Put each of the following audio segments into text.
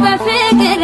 Befigure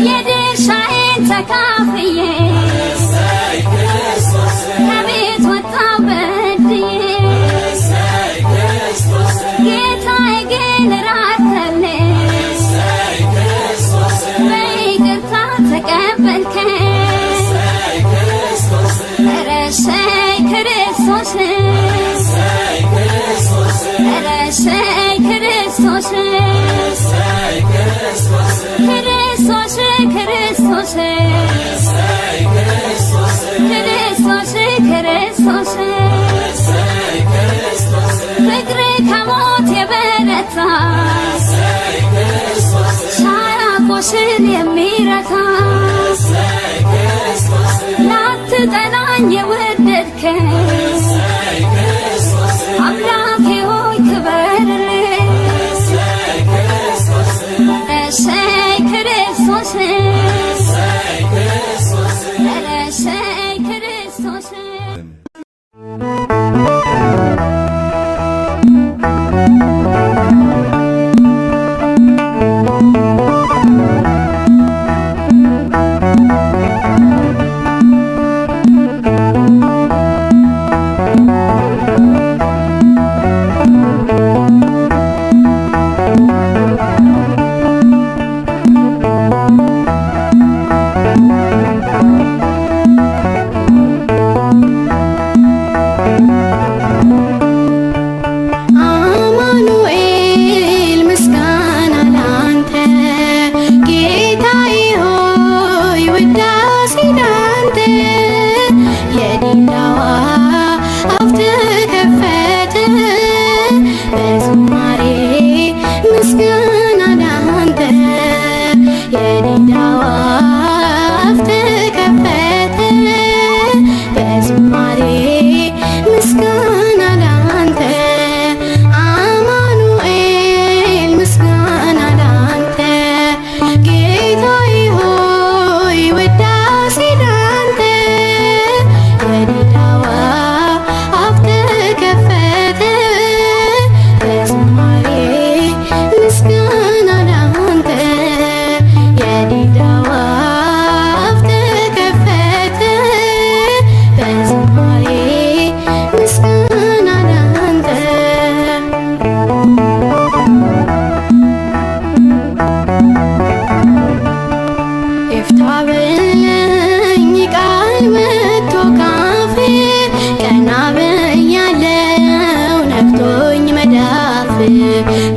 የድርሻዬን ተካፍዬ ከቤት ወጣሁ በድዬ ጌታዬ ግን ራራልኝ በይቅርታ ተቀበልከኝ ኧረ እሰይ ክርስቶስ ኧረ እሰይ ክርስቶስ ክርስቶስ ክርስቶስ ክርስቶስ ክርስቶስ ፍቅር ከሞት የበረታ ሳያቆስል የሚረታ ላትጠላኝ የወደድከኝ አምላኬ ሆይ ክበርልኝ እሰይ ክርስቶስ ኧረ እሰይ ክርስቶስ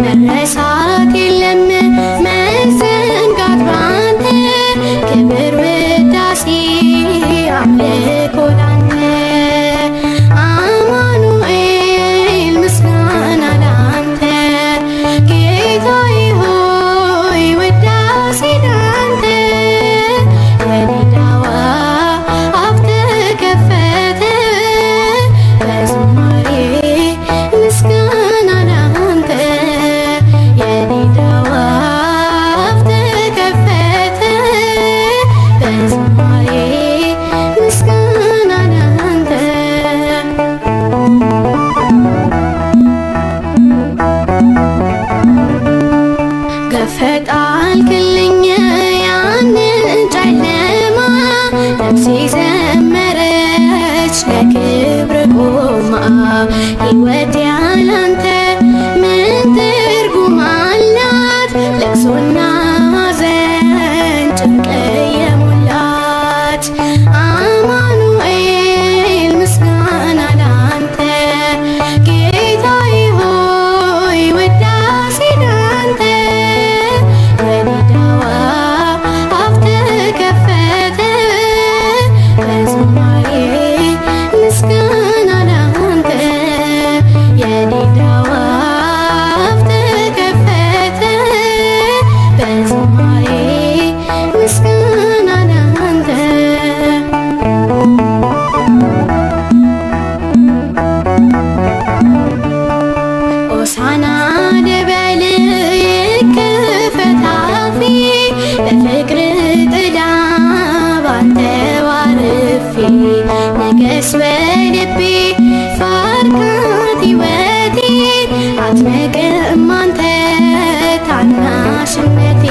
መረሳት የለም መዘንጋት ባንተ ክብር ውዳሴ አምልኮ ላንተ አማኑኤል ምስጋና ላንተ ጌታዬ ሆይ ውዳሴ ላንተ የዲዳዋ አፍ ተከፈተ በዝማሬ ምስጋና ላንተ የዲዳዋ አፍ ተከፈተ በዝማሬ ምስጋና ላንተ ገፈጣልክልኝ ያንን ጨለማ ነፍሴ ዘመረች ለክብር ቆማ ሕይወት ያላንተ ምን ትርጉም አላት ለቅሶና ሐዘን ጭንቅ የሞላት አማኑኤል ምስጋና ላንተ ጌታዬ ሆይ ውዳሴ ላንተ የዲዳዋ አፍ ተከፈተ በዝማሬ ምስጋና ላንተ የዲዳዋ አፍ ተከፈተ በዝማሬ ምስጋና ላንተ ሆሳዕና ልበል ይከፈት አፌ በፍቅር ጥላ ባንተ አርፌ ንገስ በልቤ ባርካት ሕይወቴ አትንቅም አንተ ታናሽነቴ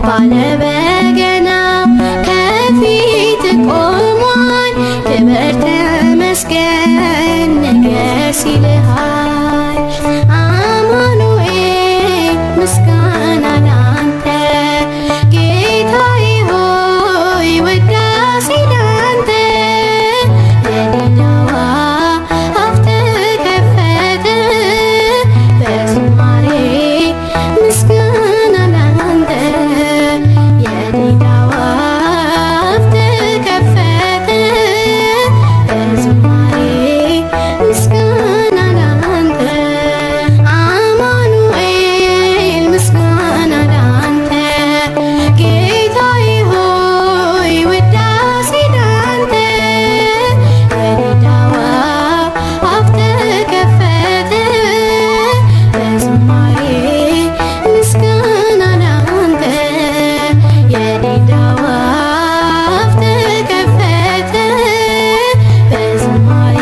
ባለበገናው ከፊት ቆሟል። ክብር ተመስገን ንገስ ይልሃል አማኑኤል ምስጋና ላንተ ጌታዬ ሆይ ውዳሴ ላንተ የዲዳዋ አፍ ተከፈተ በዝማሬ ምስጋና ላንተ የዲዳዋ አፍ ተከፈተ በዝማሬ ምስጋና ላንተ አማኑኤል ምስጋና ላንተ ጌታዬ ሆይ ውዳሴ ላንተ የዲዳዋ አፍ ተከፈተ በዝማሬ ምስጋና ላንተ የዲዳዋ አፍ ተከፈተ በዝማሬ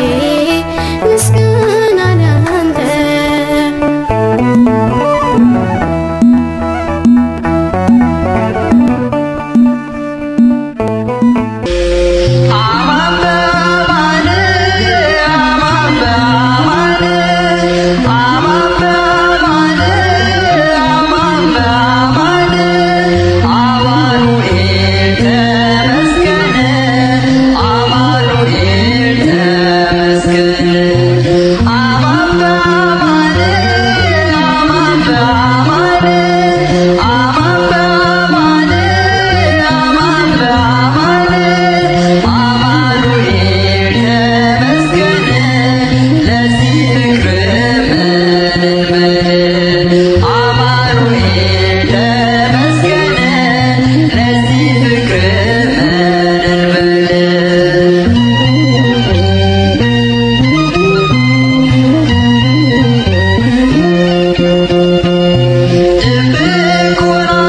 ምስጋና ላንተ ድብቁን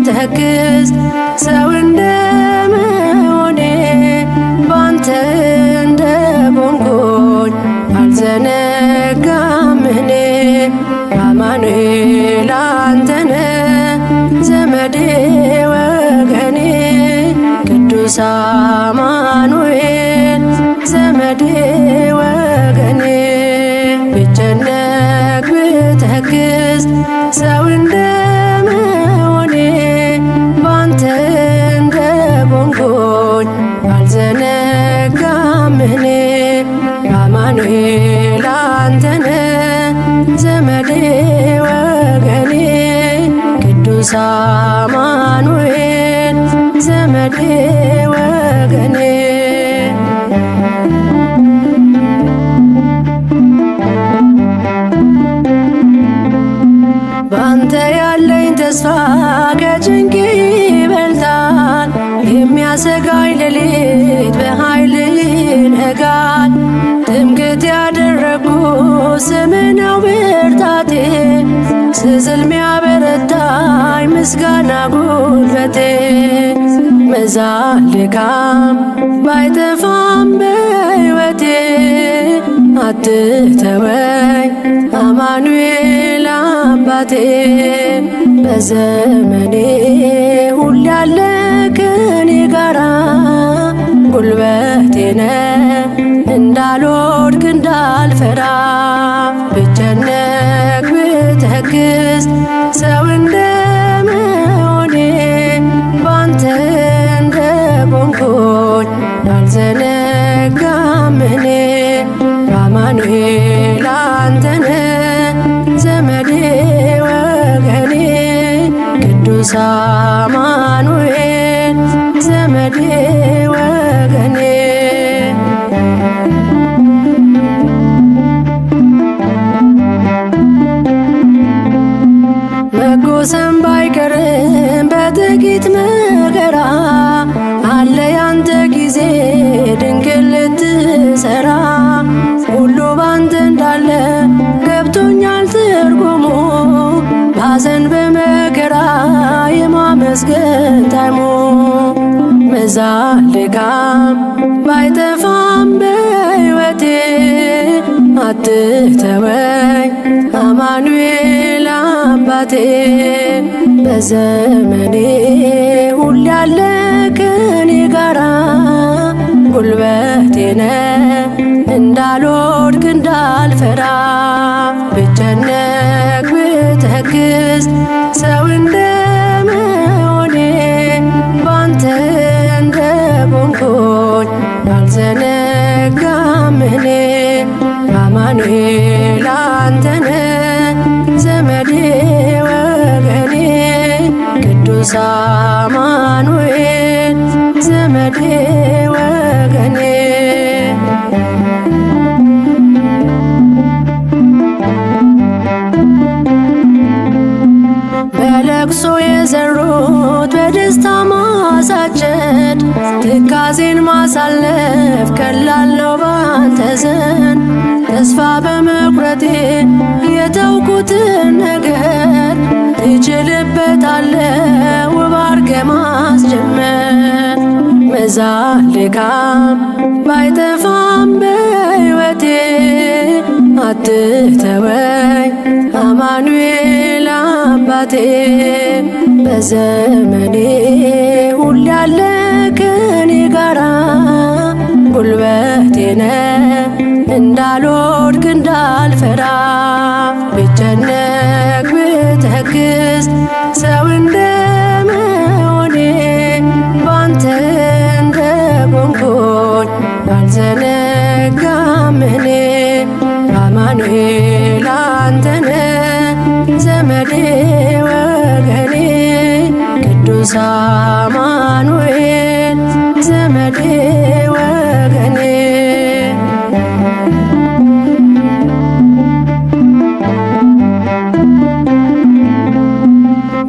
ብተክዝ ሰው እንደመሆኔ ባንተ እንደቆምኩኝ አልዘነጋም እኔ። አማኑኤል አንተነ ዘመዴ ወገኔ ቅዱስ አማኑኤል ዘመዴ ወገኔ ብጨነቅ ብተክዝ ሰው እንደመሆኔ ባንተ እንደቆምኩኝ አልዘነጋም እኔ። አማኑኤል አንተነ ዘመዴ ወገኔ ቅዱስ አማኑኤል ዘመዴ ወገኔ ባንተ ያለኝ ተስፋ ከጭንቅ ይበልጣል። የሚያሰጋኝ ሌሊት በኃይል ይነጋል። ትምክህት ያደረግኩ ስምህ ነው ብርታቴ። ስዝል ሚያበረታኝ ምስጋና ጉልበቴ። መዛል ድካም ባይጠፋም በሕይወቴ አትተወኝ አማኑኤል አባቴ። በዘመኔ ሁሌ ያለ ከኔ ጋራ ጉልበቴ ነህ እንዳልወድቅ እንዳልፈራ። ብጨነቅ ብተክዝ ሰው እንደመሆኔ ባንተ እንደቆምኩኝ አልዘነጋም እኔ። አማኑኤል አንተነ ዘመዴ ወገኔ ቅዱስ አማኑኤል ዘመዴ ወገኔ መጎሰም ባይቀርም በጥቂት መከራ አለ ያንተ ጊዜ ድንግል ልትሰራ። ሁሉ ባንተ እንዳለ ገብቶኛል ትርጉሙ። ባዘን በመከራ የማመስገን ታይሙ። መዛል ድካም ባይጠፋም በሕይወቴ አትተወኝ አማኑኤል አባቴ። በዘመኔ ሁሌ ያለ ከኔ ጋራ ጉልበቴ ነህ እንዳልወድቅ እንዳልፈራ። ብጨነቅ ብተክዝ ሰው እንደመሆኔ ባንተ እንደቆምኩኝ አልዘነጋም እኔ። አማኑኤል አንተነ ዘመዴ ወገኔ ቅዱስ አማኑኤል ዘመዴ ወገኔ በለቅሶ የዘሩት በደስታ ማሳጨድ። ትካዜን ማሳለፍ ቀላል ነው ባንተ ዘንድ። ተስፋ በመቁረጤ የተውኩትን ነገር ትችልበታለህ ውብ አድርገህ ማስጀመር። መዛል ድካም ባይጠፋም በሕይወቴ አትተወኝ አማኑኤል አባቴ። በዘመኔ ሁሌ ያለ ከኔ ጋራ ጉልበቴ ነህ እንዳልወድቅ እንዳልፈራ። ብጨነቅ ብተክዝ ሰው እንደመሆኔ ባንተ እንደቆምኩኝ አልዘነጋም እኔ። አማኑኤል አንተነ ዘመዴ ወገኔ ቅዱስ አማኑኤል ዘመዴ ወገኔ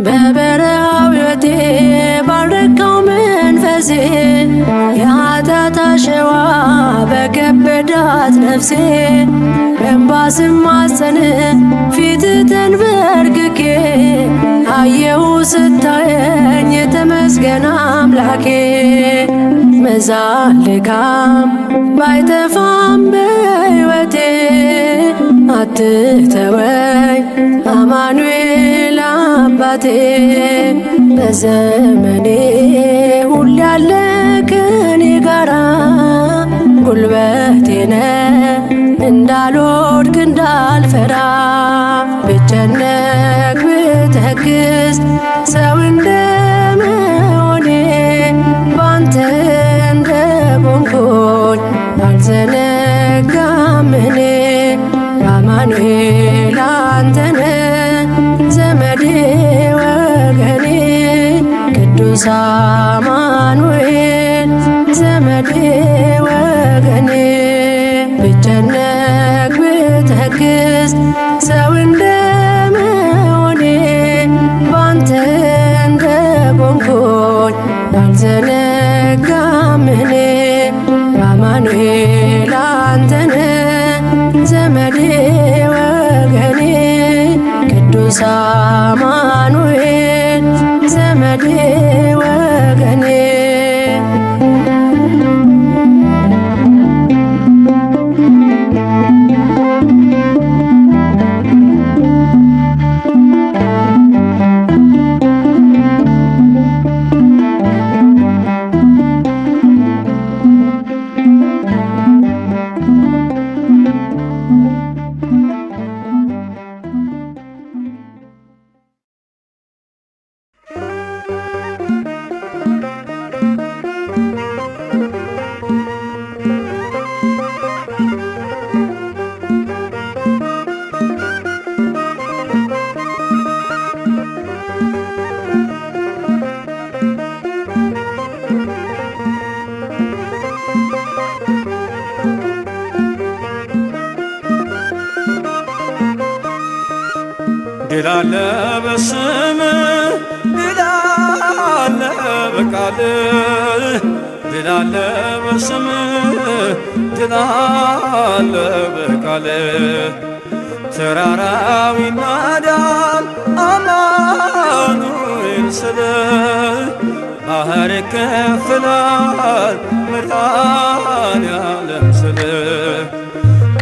በበረሃው ሕይወቴ ባልረካው መንፈሴ የኃጢአት አሸዋ በከበዳት ነፍሴ በእንባ ስማጸን ፊት ተንበርክኬ አየሁ ስታየኝ ተመስገን አምላኬ። መዛል ድካም ባይጠፋም በሕይወቴ አትተወኝ አማኑኤል አባቴ። በዘመኔ ሁሌ ያለ ከኔ ጋራ ጉልበቴ ነህ እንዳልወድቅ እንዳልፈራ። ብጨነቅ ብተክዝ ሰው እንደመሆኔ ባንተ እንደቆምኩኝ አልዘነጋም እኔ። አማኑኤል አንተነ ዘመዴ ወገኔ ቅዱስ አማኑኤል ዘመዴ ወገኔ። ብጨነቅ ብተክዝ ሰው እንደመሆኔ ባንተ እንደቆምኩኝ አልዘነጋም እኔ። አማኑኤል አንተነ ዘመዴ ወገኔ ቅዱስ አማኑኤል ዘመዴ ወገኔ። ድል አለ በስምህ ድል አለ በቃልህ ድል አለ በስምህ ድል አለ በቃልህ። ተራራው ይናዳል አማኑኤል ስልህ ባህር ይከፍላል መድኃኔዓለም ስልህ።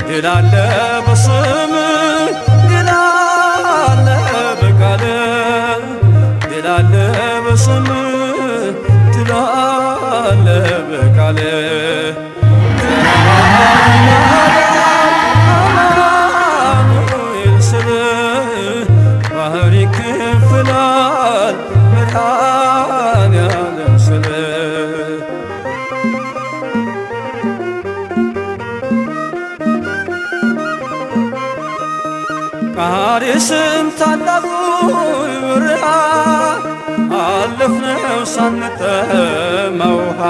ድል አለ በስምህ ድል አለ በቃልህ ድል አለ በስምህ ድል አለ በቃልህ። አማኑኤል ስልህ ባህር ይከፍላል መድኃኔዓለም ስልህ። ቃዴስም ታላቁ በረሃ አለፍነው ሳንጠማ ውሃ።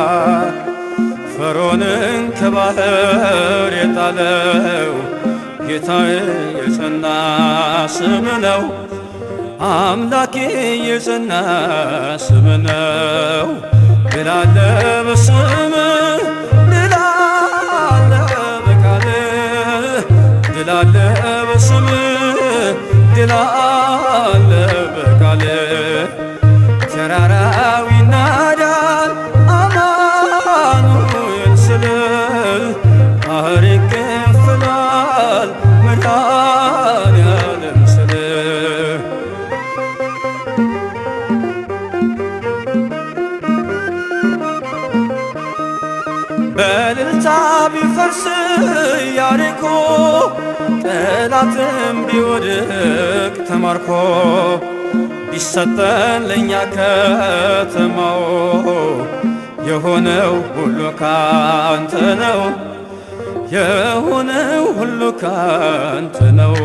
ፈርዖንን ከባህር የጣለው ጌታዬ የጸና ስም ነው። አምላኬ የጸና ስም ነው። ድል አለ በስምህ ድል አለ በቃልህ ድል አለ በስምህ ድል አለ በቃልህ። ተራራው ይናዳል አማኑኤል ስልህ ባህር ይከፍላል መድኃኔዓለም ስልህ። በእልልታ ቢፈርስ ኢያሪኮ ጠላትም ቢወድቅ ተማርኮ ቢሰጠን ለእኛ ከተማው የሆነው ሁሉ ካንተ ነው የሆነው ሁሉ ካንተ ነው።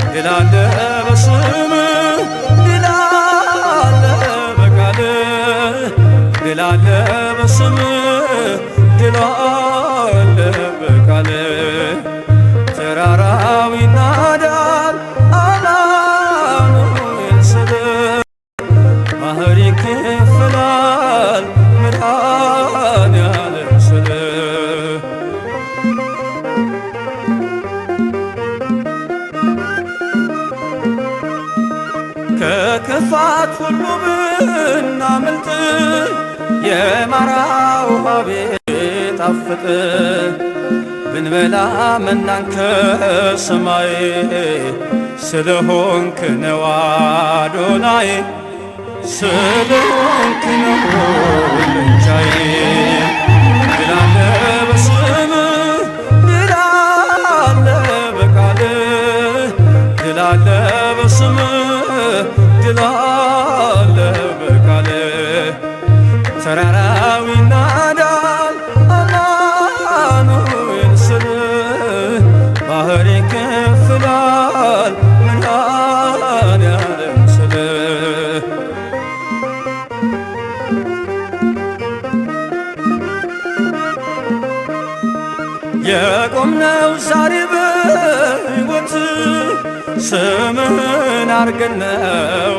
ድል አለ በስምህ ድል አለ በቃልህ ድል አለ በስምህ ድል አለ በቃልህ። ተራራው ይናዳል አማኑኤል ስልህ ባህር ይከፍላል መድኃኔዓለም ስልህ። ከጥፋት ሁሉ ብናመልጥ የማራ ውሃ ቢጣፍጥ ብንበላ መናን ከሰማይ ስለሆንክ ነው አዶናይ ስለሆንክ ነው ልንቻዬ ድል አለ በስምህ ድል አለ በቃልህ ድል አለ በስምህ ድል አለ በቃልህ ተራራው ይናዳል አማኑኤል ስልህ ባህር ይከፍላል መድኃኔዓለም ስልህ የቆምነው ዛሬ በሕይወት ስምህን አርገን ነው